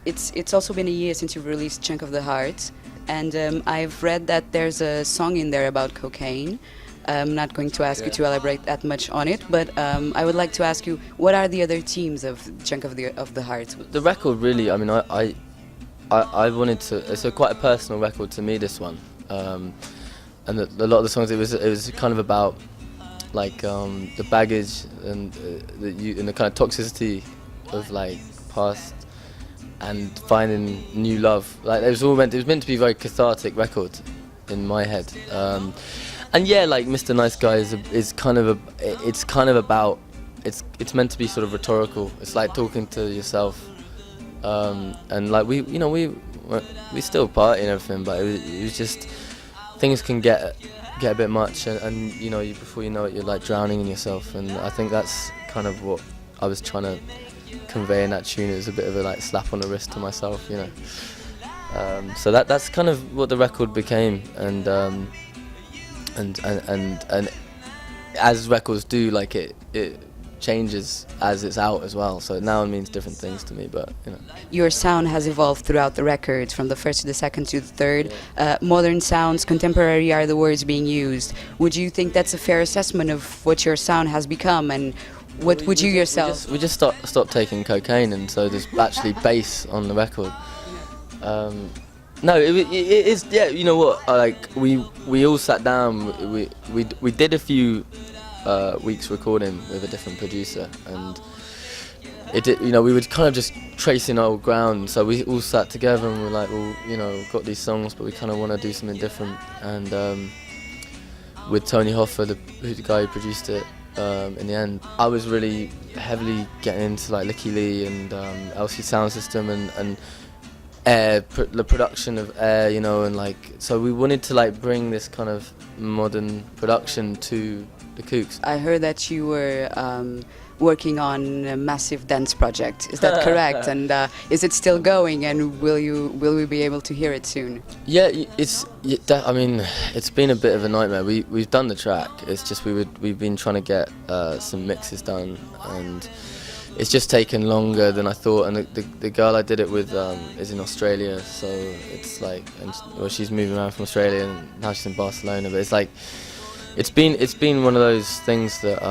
it's also been a year since you've released Chunk of the Heart, and I've read that there's a song in there about cocaine. I'm not going to ask you to elaborate that much on it, but I would like to ask you, what are the other themes of Chunk of the Heart? The record really, I mean, I wanted to. It's quite a personal record to me, this one, and a lot of the songs it was kind of about like the baggage and and the kind of toxicity of like past and finding new love. Like it was meant to be a very cathartic record in my head. And yeah, like Mr. Nice Guy is kind of about it's meant to be sort of rhetorical. It's like talking to yourself, and like we still party and everything, but it was just things can get a bit much, and before you know it, you're like drowning in yourself. And I think that's kind of what I was trying to convey in that tune. It was a bit of a like slap on the wrist to myself, So that's kind of what the record became, and as records do, like it changes as it's out as well, so now it means different things to me, but Your sound has evolved throughout the record, from the first to the second to the third. Modern sounds, contemporary are the words being used. Would you think that's a fair assessment of what your sound has become, and what would you yourself... We just stopped taking cocaine, and so there's actually bass on the record. No, it is. Yeah, you know what? Like we all sat down. We did a few weeks recording with a different producer, and it did. We were kind of just tracing old ground. So we all sat together and we're like, well, we've got these songs, but we kind of want to do something different. And with Tony Hoffa, the guy who produced it, in the end, I was really heavily getting into like Licky Lee and LC Sound System and Air, the production of Air, and like, so we wanted to like bring this kind of modern production to the Kooks. I heard that you were working on a massive dance project. Is that correct? And is it still going? And will we be able to hear it soon? Yeah, I mean, it's been a bit of a nightmare. We've done the track. It's just we've been trying to get some mixes done, and it's just taken longer than I thought. And the girl I did it with is in Australia, so it's like, she's moving around from Australia and now she's in Barcelona. But it's like, it's been one of those things that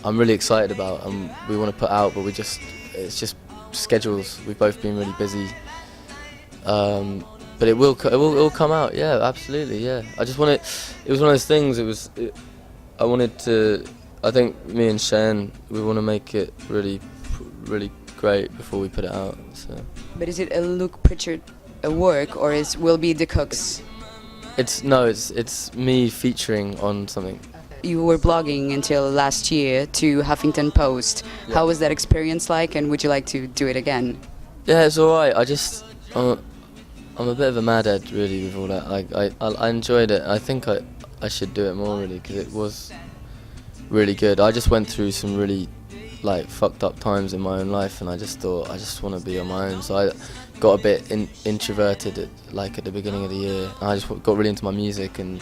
I'm really excited about, and we want to put out, but it's just schedules. We've both been really busy, but it will come out. Yeah, absolutely. Yeah, I just wanted. It was one of those things. I wanted to. I think me and Shane, we want to make it really, really great before we put it out. So. But is it a Luke Pritchard work, or will be the Kooks? It's me featuring on something. You were blogging until last year to Huffington Post. Yeah. How was that experience like, and would you like to do it again? Yeah, it's alright. I'm a bit of a madhead really with all that. Like I enjoyed it. I think I should do it more really, because it was really good. I just went through some really like fucked up times in my own life, and I just thought I just want to be on my own. So I got a bit introverted at the beginning of the year. I just got really into my music, and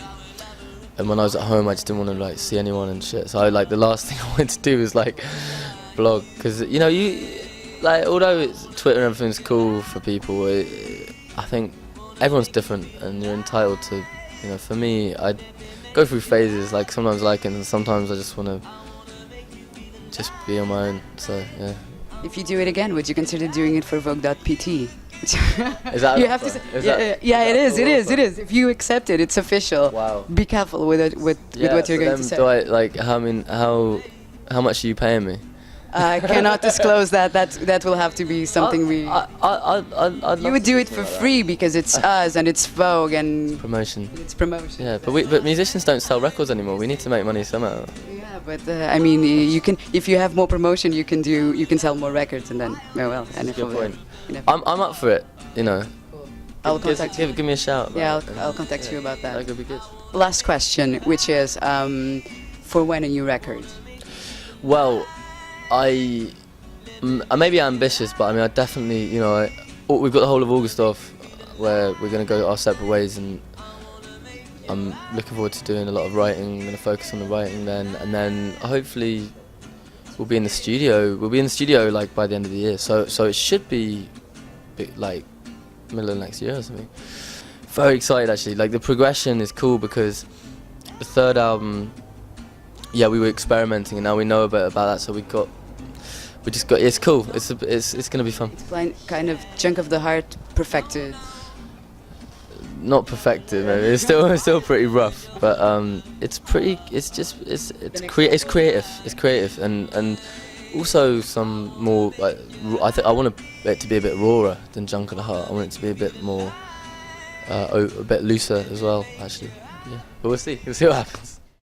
when I was at home, I just didn't want to like see anyone and shit. So the last thing I wanted to do was like blog, because you like, although it's Twitter and everything's cool for people, I think everyone's different, and you're entitled to. For me, I go through phases. Like sometimes I like it, and sometimes I just want to just be on my own. So yeah. If you do it again, would you consider doing it for Vogue.pt? Is that you have to say, it is. If you accept it, it's official. Wow. Be careful with what you're going to say. Do I, like, how much are you paying me? I cannot disclose that. That will have to be something I'd you would do it for free, because it's us and it's Vogue and promotion. It's promotion. Yeah, but musicians don't sell records anymore. We need to make money somehow. Yeah, but I mean, you can, if you have more promotion, you can sell more records, and then That's a good point. I'm up for it. Cool. I'll contact you. Give me a shout. Yeah, I'll contact you about that. That could be good. Last question, which is for when a new record? Well, I may be ambitious, but I mean, I definitely, we've got the whole of August off, where we're going to go our separate ways, and I'm looking forward to doing a lot of writing. I'm going to focus on the writing then, and then hopefully we'll be in the studio. We'll be in the studio like by the end of the year, so it should be like middle of next year or something. Very excited actually. Like the progression is cool because the third album, yeah, we were experimenting and now we know a bit about that, so we just got. It's cool. It's gonna be fun. It's kind of Chunk of the Heart perfected. Not perfected, maybe. It's still pretty rough, but it's pretty. It's creative, and also some more. Like, I want it to be a bit rawer than Junk of the Heart. I want it to be a bit more, a bit looser as well, actually. Yeah, but we'll see. We'll see what happens.